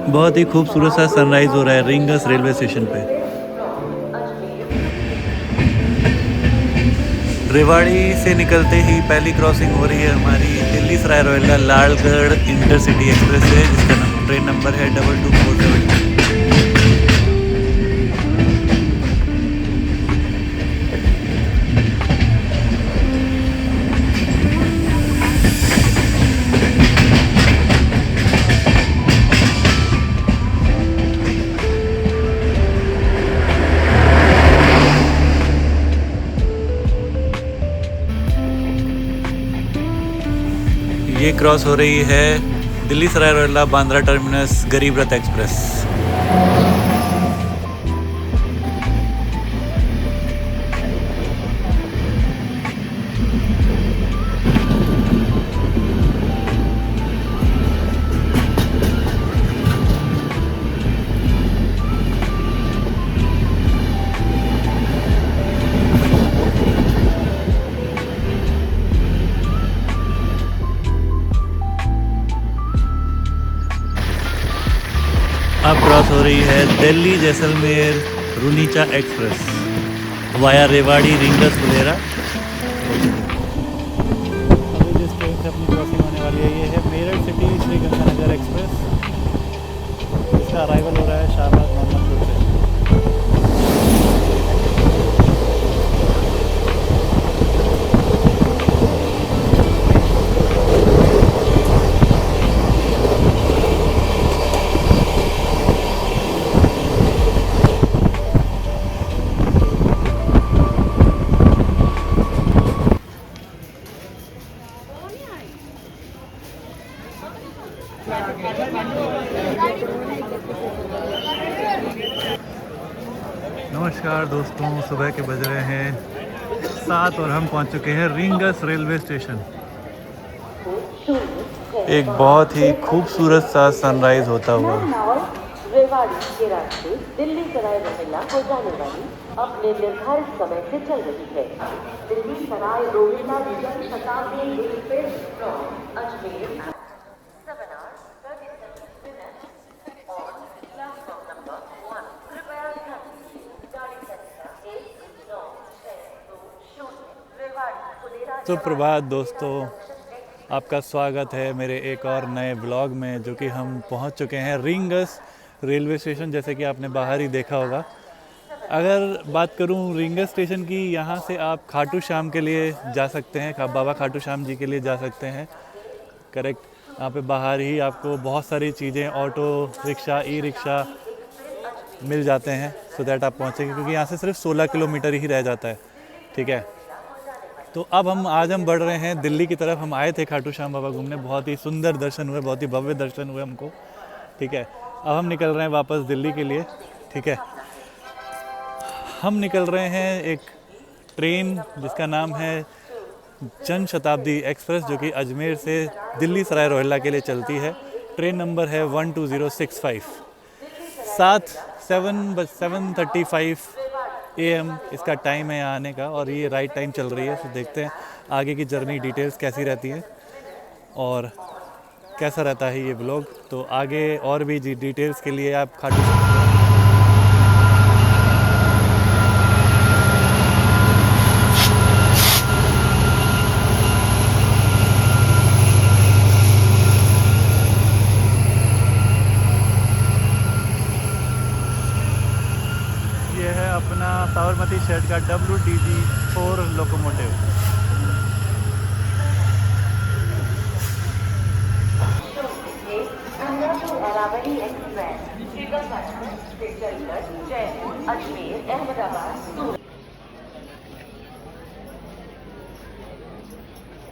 बहुत ही खूबसूरत सा सनराइज़ हो रहा है रिंगस रेलवे स्टेशन पे। रेवाड़ी से निकलते ही पहली क्रॉसिंग हो रही है हमारी दिल्ली सराय रोहिल्ला लालगढ़ इंटरसिटी एक्सप्रेस से, जिसका ट्रेन नंबर है 2247। ये क्रॉस हो रही है दिल्ली सराय रोहिल्ला बांद्रा टर्मिनस गरीब रथ एक्सप्रेस। अब क्रॉस हो रही है दिल्ली जैसलमेर रुनीचा एक्सप्रेस वाया रेवाड़ी रिंगस बुलेरा। अभी जिस ट्रेन से अपनी क्रॉसिंग होने वाली है ये है मेरठ सिटी श्री गंगानगर एक्सप्रेस। इसका अराइवल हो रहा है शाहबाद मोहम्मदपुर से। नमस्कार दोस्तों, सुबह के बज रहे हैं 7 और हम पहुंच चुके हैं रिंगस रेलवे स्टेशन। एक बहुत ही खूबसूरत सा सनराइज होता हुआ। रेवाड़ी के रास्ते दिल्ली सराय रोहिल्ला को जाने वाली अपने निर्धारित समय से चल रही है। Delhi Sarai Rohilla Jan Shatabdi express from Ajmer 7 hours 37 minutes on platform number 1। कृपया ध्यान दीजिए, गाड़ी संख्या 1962 रेवाड़ी फुलेरा। सुप्रभात दोस्तों, आपका स्वागत है मेरे एक और नए ब्लॉग में, जो कि हम पहुंच चुके हैं रिंगस रेलवे स्टेशन। जैसे कि आपने बाहर ही देखा होगा। अगर बात करूं रिंगस स्टेशन की, यहां से आप खाटू श्याम के लिए जा सकते हैं, बाबा खाटू श्याम जी के लिए जा सकते हैं। करेक्ट, यहाँ पे बाहर ही आपको बहुत सारी चीज़ें, ऑटो रिक्शा, ई रिक्शा मिल जाते हैं, सो दैट आप पहुँचेंगे, क्योंकि यहाँ से सिर्फ 16 किलोमीटर ही रह जाता है। ठीक है, तो अब आज हम बढ़ रहे हैं दिल्ली की तरफ। हम आए थे खाटू श्याम बाबा घूमने, बहुत ही सुंदर दर्शन हुए, बहुत ही भव्य दर्शन हुए हमको। ठीक है, अब हम निकल रहे हैं वापस दिल्ली के लिए। ठीक है, हम निकल रहे हैं एक ट्रेन जिसका नाम है जन शताब्दी एक्सप्रेस, जो कि अजमेर से दिल्ली सराय रोहिल्ला के लिए चलती है। ट्रेन नंबर है 12065। 7:35 AM इसका टाइम है यहाँ आने का, और ये राइट टाइम चल रही है। तो देखते हैं आगे की जर्नी डिटेल्स कैसी रहती है और कैसा रहता है ये ब्लॉग। तो आगे और भी डिटेल्स के लिए आप खाटू ये है अपना साबरमती शेड का WDG4 locomotive. Aravalli express Sriganganagar से चलकर जयपुर, अजमेर, अहमदाबाद, सूरत।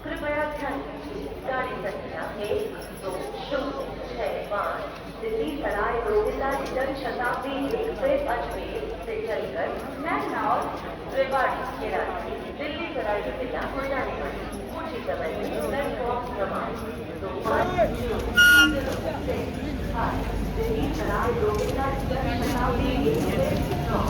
कृपया ध्यान दीजिए, गाड़ी संख्या 1265 दिल्ली सराय रोहिल्ला जन शताब्दी एक्सप्रेस अजमेर से चलकर 9 hours रेवाड़ी के रास्ते दिल्ली सराय रोहिल्ला को जाने वाली उसी समय में प्लेटफॉर्म क्रमांक 2 दिल्ली सराय रोहिल्ला जन शताब्दी एक्सप्रेस फ्रॉम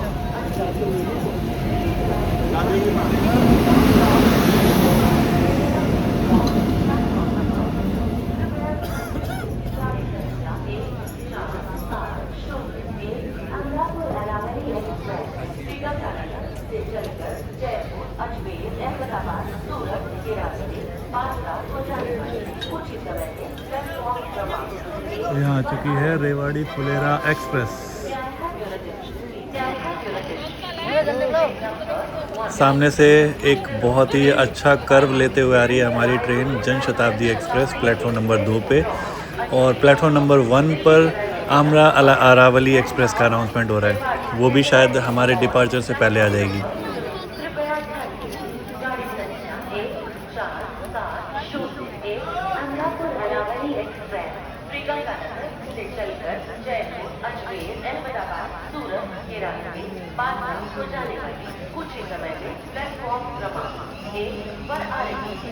चुकी है रेवाड़ी फुलेरा एक्सप्रेस। सामने से एक बहुत ही अच्छा कर्व लेते हुए आ रही है हमारी train Jan Shatabdi express platform number 2 पे, और प्लेटफॉर्म नंबर 1 पर आमरा अरावली एक्सप्रेस का अनाउंसमेंट हो रहा है। वो भी शायद हमारे डिपार्चर से पहले आ जाएगी। कुछ ही समय में प्लेटफॉर्म क्रमांक 1 पर आ रही है।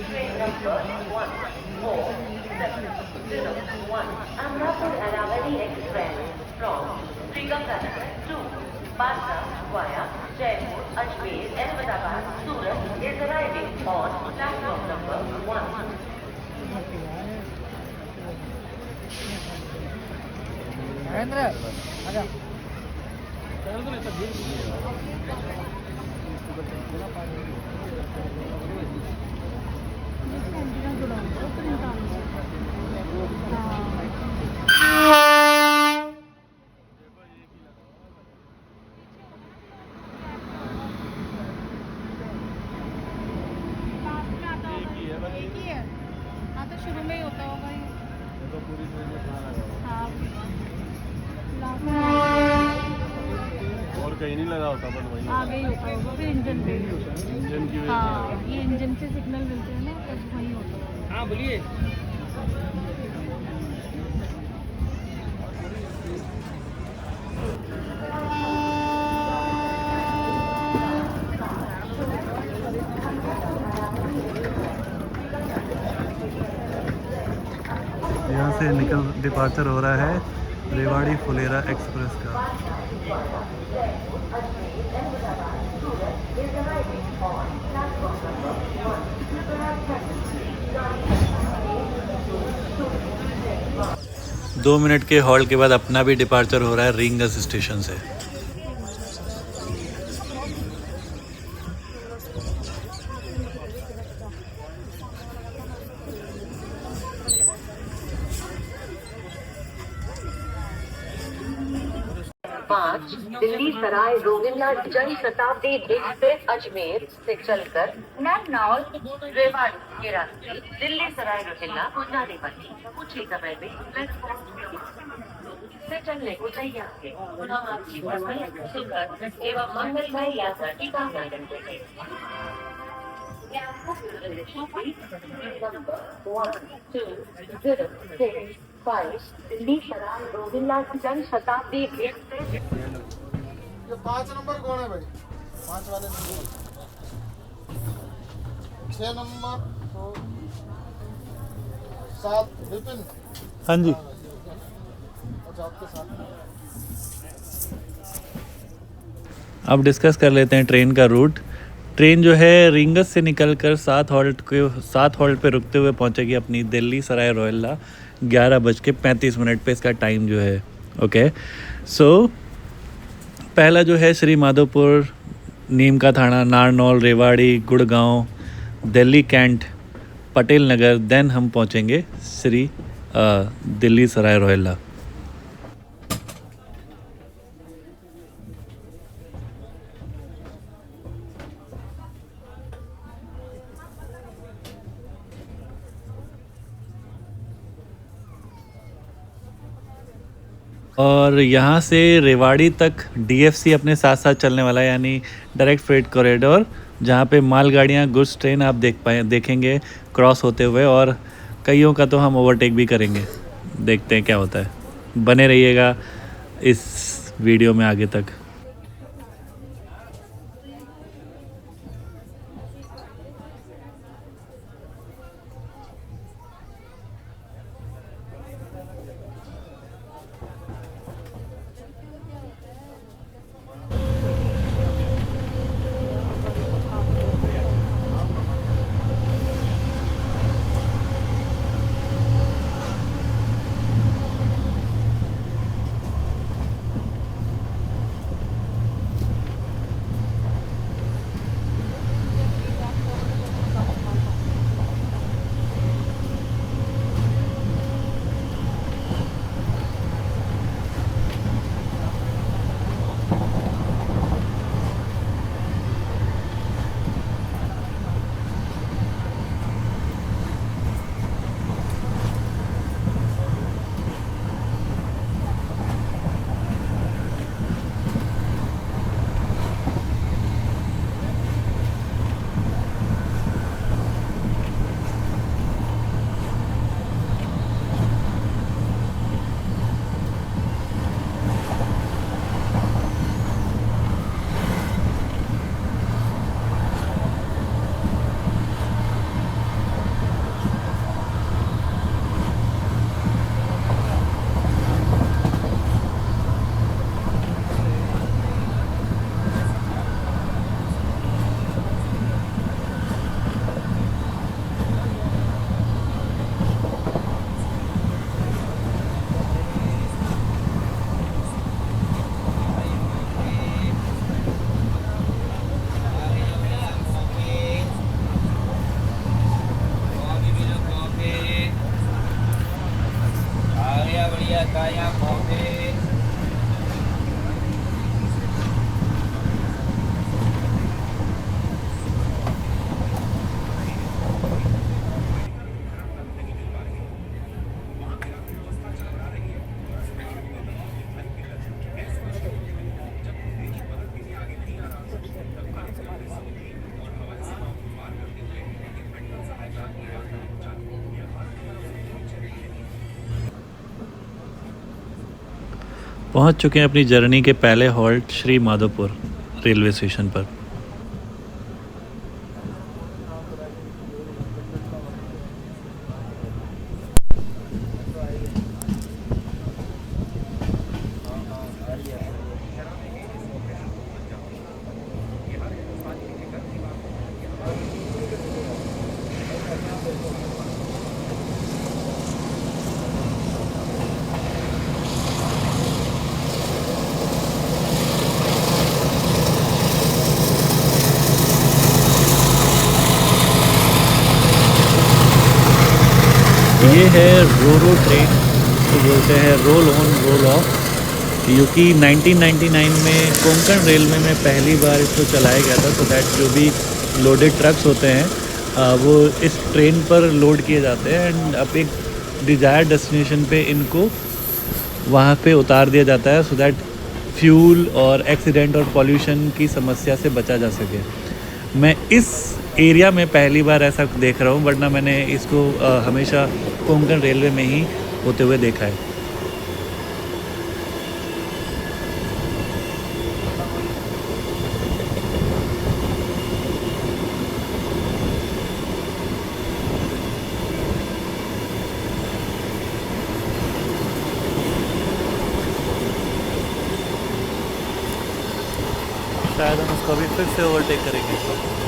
Train number 147001 Amrapur Aravali express from Sriganganagar to Bandra via Jaipur Ajmer Ahmedabad Surat is arriving on platform number 1. शुरू में ही होता होगा ये। हाँ। और कहीं नहीं लगा होता बट वही आगे ही होता होगा फिर इंजन पे। इंजन की वजह हाँ, ये इंजन से सिग्नल मिलते हैं ना, तब वही होता होगा। हाँ बोलिए। यहाँ से डिपार्चर हो रहा है रेवाड़ी फुलेरा एक्सप्रेस का। 2 मिनट के हॉल्ट के बाद अपना भी डिपार्चर हो रहा है रिंगस स्टेशन से। पाँच दिल्ली सराय रोहिल्ला जन शताब्दी एक्सप्रेस अजमेर से चलकर नारनौल रेवाड़ी के रास्ते दिल्ली सराय रोहिल्ला को जाने वाली कुछ ही समय में प्लेटफॉर्म से चलने को तैयार है। हम आपकी सुखद एवं मंगलमय यात्रा की कामना करते हैं। दिल्ली सराय रोहिल्ला जन शताब्दी एक्सप्रेस। ये 5 नंबर कौन है भाई? 5 वाले नंबर 6 नंबर 7 विपिन। हाँ जी, अच्छा आपके साथ अब डिस्कस कर लेते हैं ट्रेन का रूट। ट्रेन जो है रिंगस से निकलकर 7 हॉल्ट पे रुकते हुए पहुंचेगी अपनी दिल्ली सराय रोहिल्ला 11:35 पे इसका टाइम जो है। ओके, सो पहला जो है श्री माधोपुर, नीम का थाना, नारनौल, रेवाड़ी, गुड़गांव, दिल्ली कैंट, पटेल नगर, देन हम पहुंचेंगे श्री दिल्ली सराय रोहिल्ला। और यहाँ से रेवाड़ी तक डीएफसी अपने साथ साथ चलने वाला है, यानी डायरेक्ट फ्रेट कॉरिडोर, जहाँ पे मालगाड़ियाँ, गुड्स ट्रेन आप देखेंगे क्रॉस होते हुए, और कईयों का तो हम ओवरटेक भी करेंगे। देखते हैं क्या होता है, बने रहिएगा इस वीडियो में आगे तक। पहुंच चुके हैं अपनी जर्नी के पहले halt Shri Madhopur railway station पर। ये है रोरो ट्रेन, तो बोलते हैं रोल ऑन रोल ऑफ, जो कि 1999 में कोंकण रेलवे में पहली बार इसको चलाया गया था। तो दैट जो भी लोडेड ट्रक्स होते हैं वो इस ट्रेन पर लोड किए जाते हैं एंड अब एक डिज़ायर डेस्टिनेशन पे इनको वहाँ पे उतार दिया जाता है, सो दैट फ्यूल और एक्सीडेंट और पॉल्यूशन की समस्या से बचा जा सके। मैं इस एरिया में पहली बार ऐसा देख रहा हूँ, वरना मैंने इसको हमेशा कोंकण रेलवे में ही होते हुए देखा है। शायद हम उसको अभी फिर से ओवरटेक करेंगे।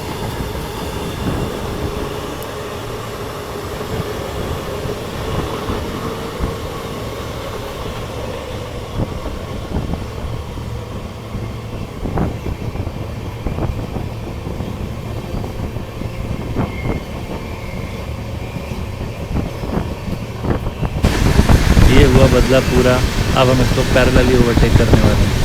ये हुआ बदला पूरा, अब हम इसको पैरेलली ओवरटेक करने वाले हैं।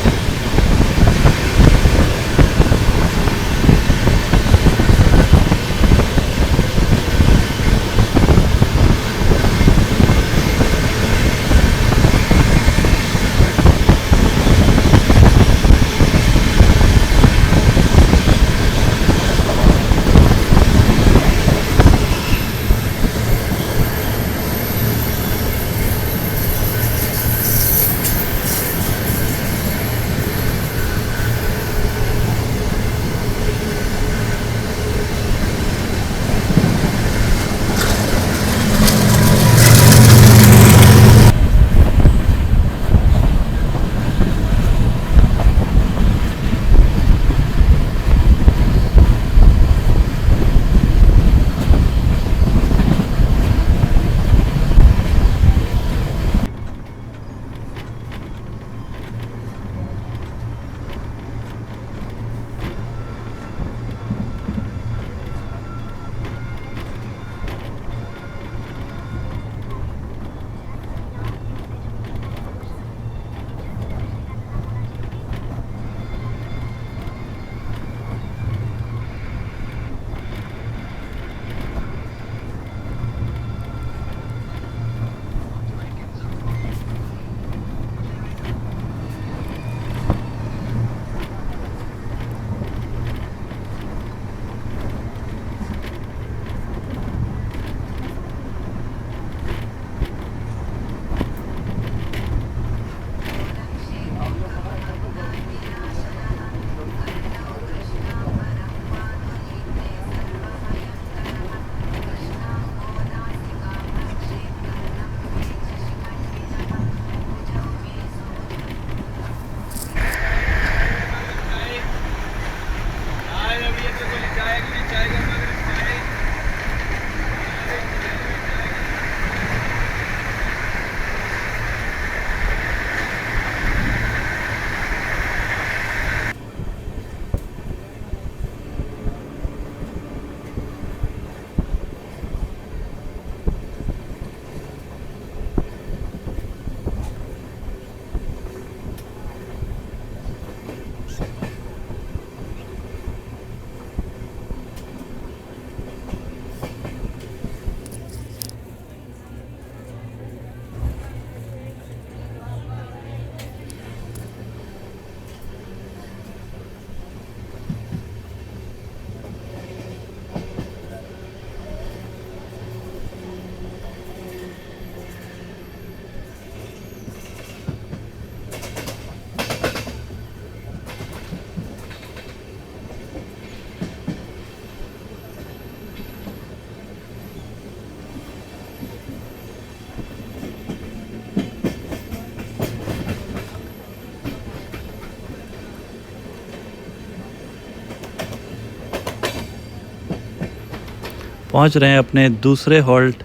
पहुंच रहे हैं अपने दूसरे हॉल्ट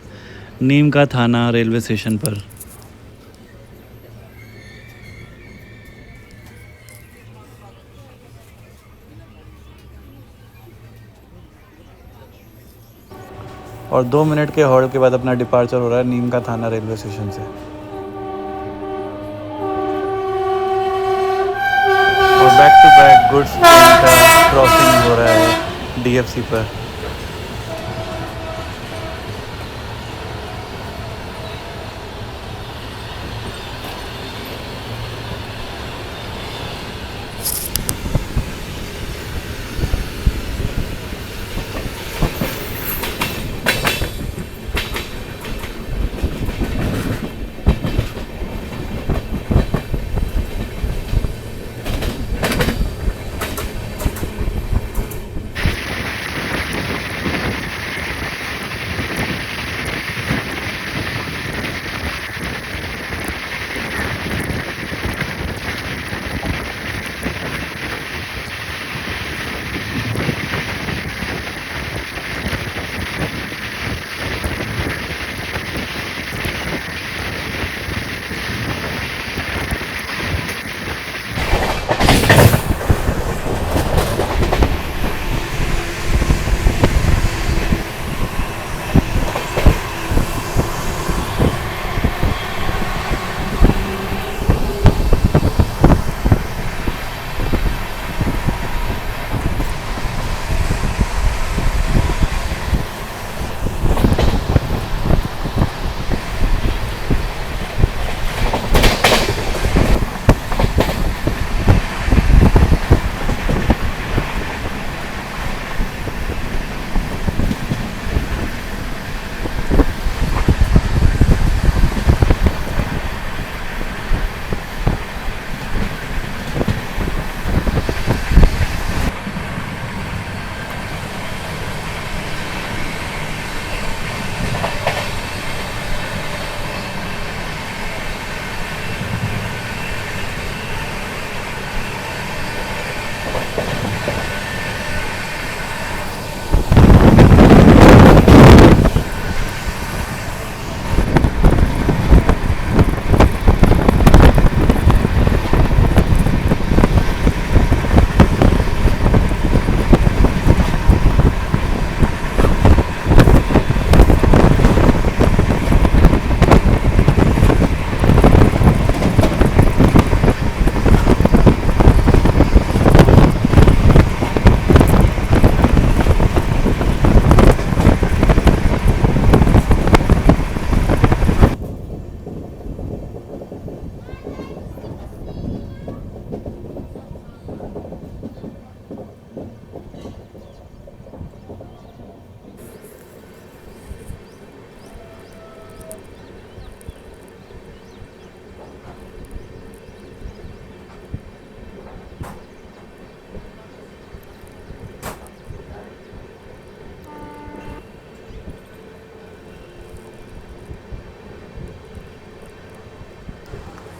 नीम का थाना रेलवे स्टेशन पर। और 2 मिनट के हॉल्ट के बाद अपना डिपार्चर हो रहा है नीम का थाना रेलवे स्टेशन से। और back to back goods train का क्रॉसिंग हो रहा है डीएफसी पर।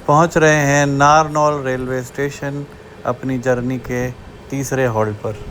पहुंच रहे हैं नारनौल रेलवे स्टेशन अपनी जर्नी के तीसरे हॉल्ट पर।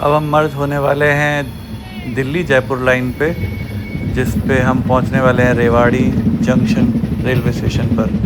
अब हम मर्ज होने वाले हैं दिल्ली जयपुर लाइन पे, जिस पे हम पहुंचने वाले हैं रेवाड़ी जंक्शन रेलवे स्टेशन पर।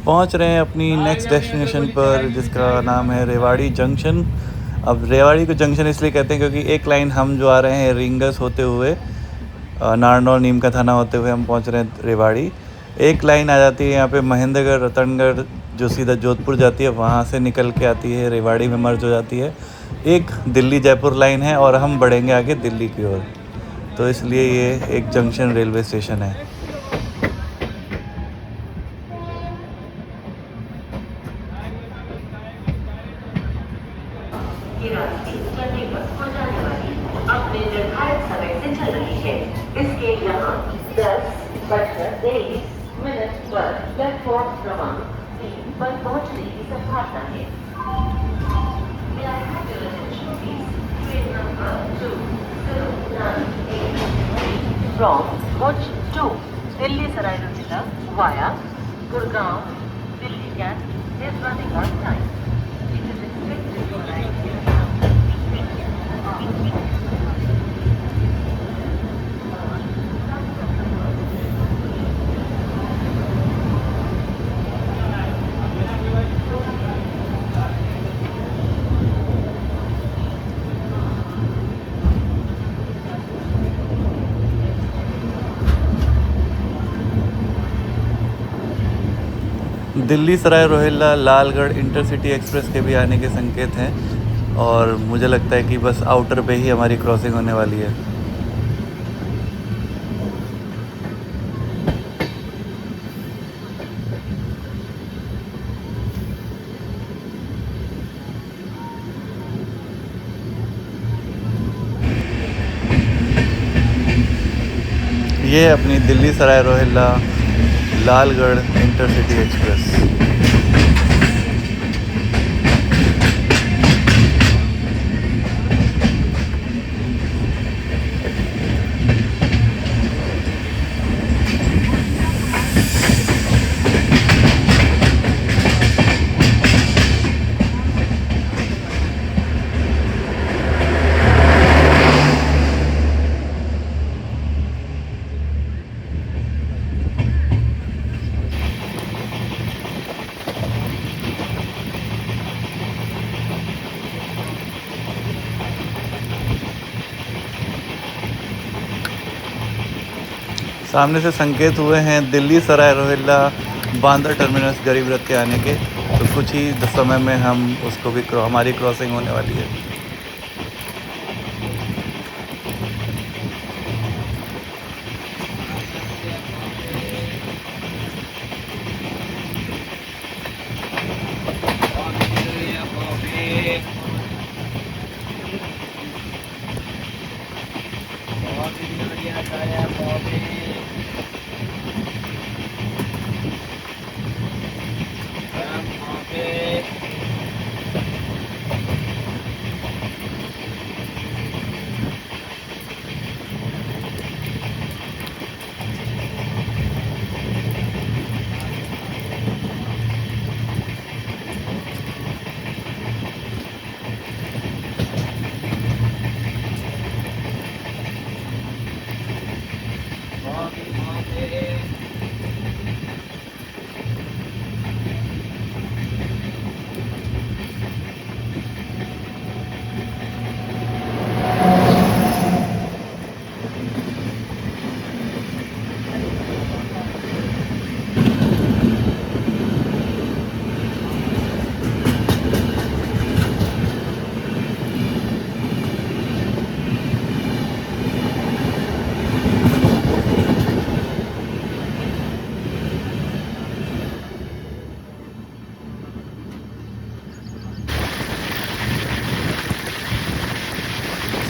पहुंच रहे हैं अपनी नेक्स्ट डेस्टिनेशन पर, जिसका नाम है रेवाड़ी जंक्शन। अब रेवाड़ी को जंक्शन इसलिए कहते हैं क्योंकि एक लाइन हम जो आ रहे हैं रिंगस होते हुए, नारनौल नीम का थाना होते हुए हम पहुंच रहे हैं रेवाड़ी। एक लाइन आ जाती है यहाँ पे महेंद्रगढ़ रतनगढ़, जो सीधा जोधपुर जाती है, वहाँ से निकल के आती है रेवाड़ी में मर्ज हो जाती है। एक दिल्ली जयपुर लाइन है और हम बढ़ेंगे आगे दिल्ली की ओर, तो इसलिए ये एक जंक्शन रेलवे स्टेशन है। ये रास्ते चंडीगढ़ को जाने वाली अपने निर्धारित समय से चल रही है। इसके यहाँ 10:23 पर प्लेटफॉर्म क्रमांक 3 पर पहुँचने की संभावना है। Train number 2098 from Bhuj to Delhi Sarai Rohilla via Gurgaon Delhi cantt is running on time. It is expected to arrive here. Delhi Sarai Rohilla Lalgarh intercity express के भी आने के संकेत हैं, और मुझे लगता है कि बस आउटर पे ही हमारी क्रॉसिंग होने वाली है। ये है अपनी दिल्ली सराय रोहिल्ला लालगढ़ इंटरसिटी एक्सप्रेस। सामने से संकेत हुए हैं दिल्ली सराय रोहिल्ला बांद्रा टर्मिनस गरीब रथ के आने के, तो कुछ ही समय में हम उसको भी हमारी क्रॉसिंग होने वाली है।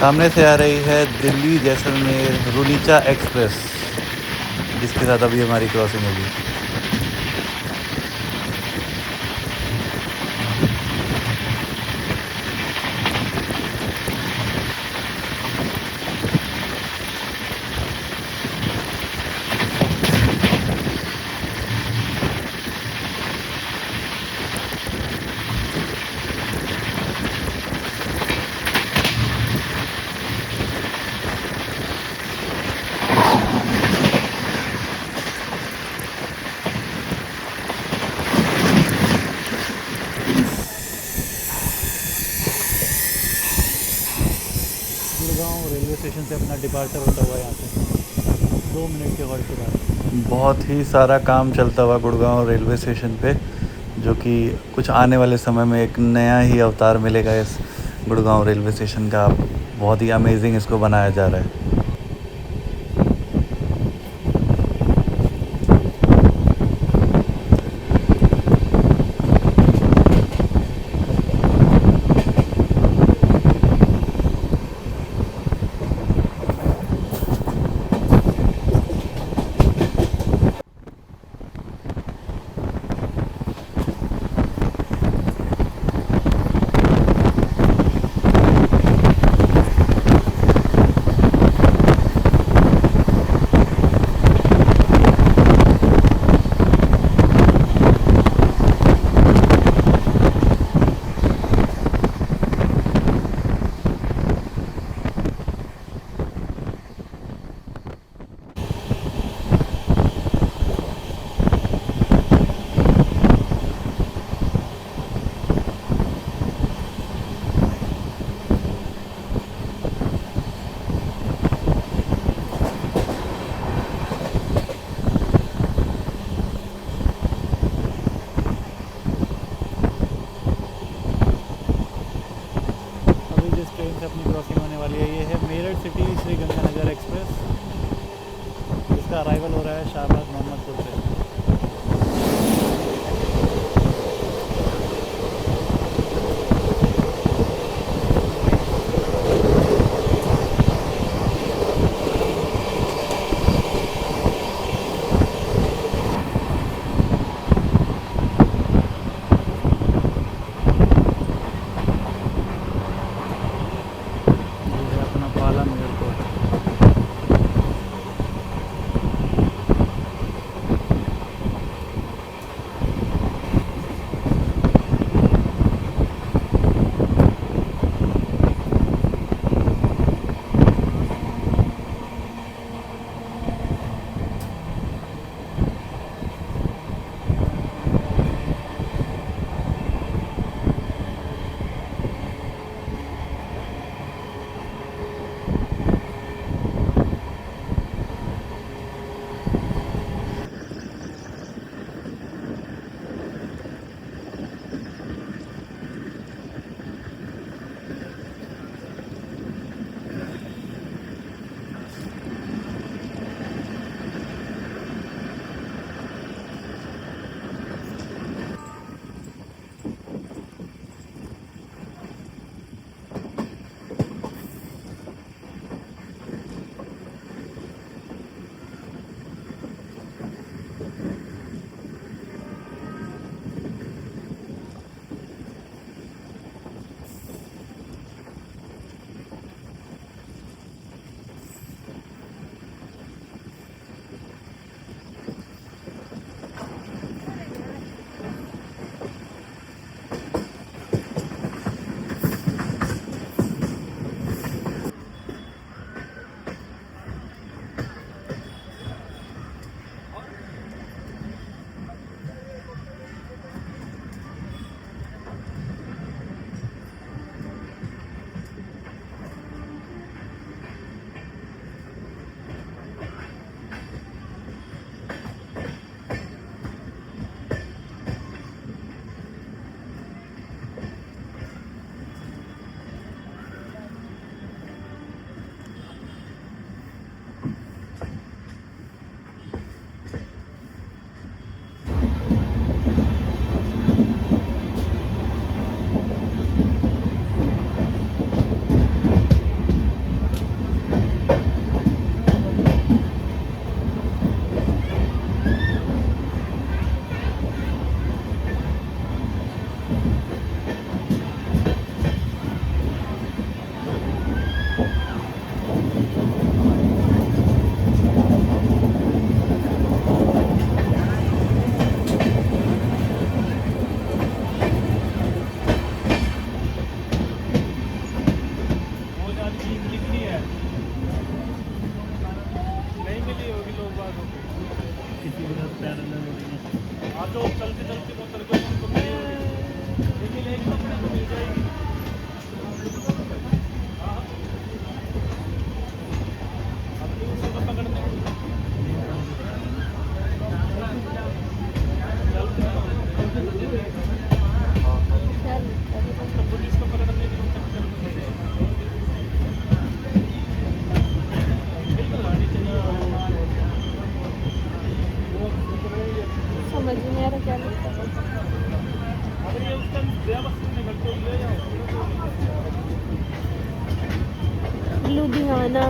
सामने से आ रही है दिल्ली जैसलमेर रुनीचा एक्सप्रेस, जिसके साथ अभी हमारी क्रॉसिंग होगी। गुड़गांव रेलवे स्टेशन से अपना डिपार्चर होता हुआ यहाँ से 2 मिनट के हॉल्ट के बाद बहुत ही सारा काम चलता हुआ गुड़गांव रेलवे स्टेशन पे, जो कि कुछ आने वाले समय में एक नया ही अवतार मिलेगा इस गुड़गांव रेलवे स्टेशन का। बहुत ही अमेजिंग इसको बनाया जा रहा है। ट्रेन से अपनी क्रॉसिंग होने वाली है। ये है मेरठ सिटी श्री गंगानगर एक्सप्रेस, जिसका अराइवल हो रहा है शाहबाद मोहम्मदपुर से। लुधियाना।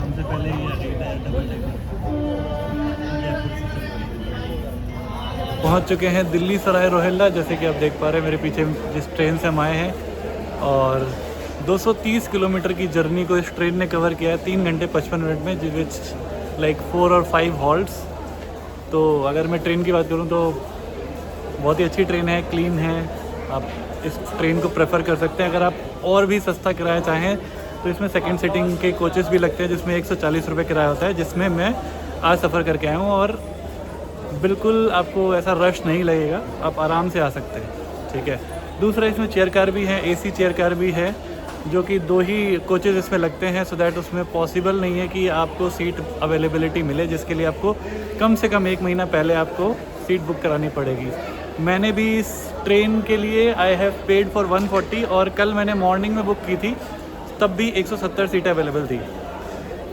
हमसे पहले ही पहुंच चुके हैं दिल्ली सराय रोहिल्ला। जैसे कि आप देख पा रहे हैं मेरे पीछे जिस ट्रेन से हम आए हैं, और 230 किलोमीटर की जर्नी को इस ट्रेन ने कवर किया है 3 घंटे 55 मिनट में, विच लाइक 4 और 5 हॉल्ट्स। तो अगर मैं ट्रेन की बात करूं तो बहुत ही अच्छी ट्रेन है, क्लीन है। आप इस ट्रेन को प्रेफर कर सकते हैं। अगर आप और भी सस्ता किराया चाहें तो इसमें सेकंड सीटिंग के कोचेस भी लगते हैं, जिसमें 140 रुपये किराया होता है, जिसमें मैं आज सफ़र करके आया हूँ। और बिल्कुल आपको ऐसा रश नहीं लगेगा, आप आराम से आ सकते हैं। ठीक है। दूसरा, इसमें चेयर कार भी है, एसी चेयर कार भी है, जो कि 2 ही कोचेज़ इसमें लगते हैं, सो दैट उसमें पॉसिबल नहीं है कि आपको सीट अवेलेबिलिटी मिले, जिसके लिए आपको कम से कम 1 महीना पहले आपको सीट बुक करानी पड़ेगी। मैंने भी इस ट्रेन के लिए आई हैव पेड फॉर 140, और कल मैंने मॉर्निंग में बुक की थी, तब भी 170 सीटें अवेलेबल थी।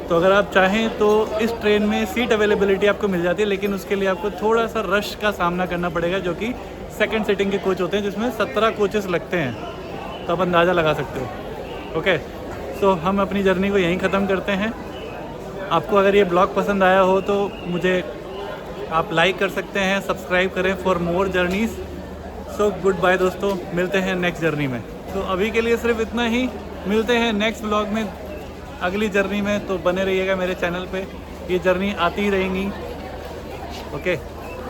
तो अगर आप चाहें तो इस ट्रेन में सीट अवेलेबिलिटी आपको मिल जाती है, लेकिन उसके लिए आपको थोड़ा सा रश का सामना करना पड़ेगा, जो कि सेकंड सीटिंग के कोच होते हैं, जिसमें 17 कोचेस लगते हैं। तो आप अंदाज़ा लगा सकते हो। ओके, सो हम अपनी जर्नी को यहीं ख़त्म करते हैं। आपको अगर ये ब्लॉग पसंद आया हो तो मुझे आप लाइक कर सकते हैं, सब्सक्राइब करें for more journeys. So goodbye दोस्तों, मिलते हैं नेक्स्ट जर्नी में। तो अभी के लिए सिर्फ इतना ही, मिलते हैं नेक्स्ट ब्लॉग में अगली जर्नी में। तो बने रहिएगा मेरे चैनल पे, ये जर्नी आती ही रहेंगी। ओके।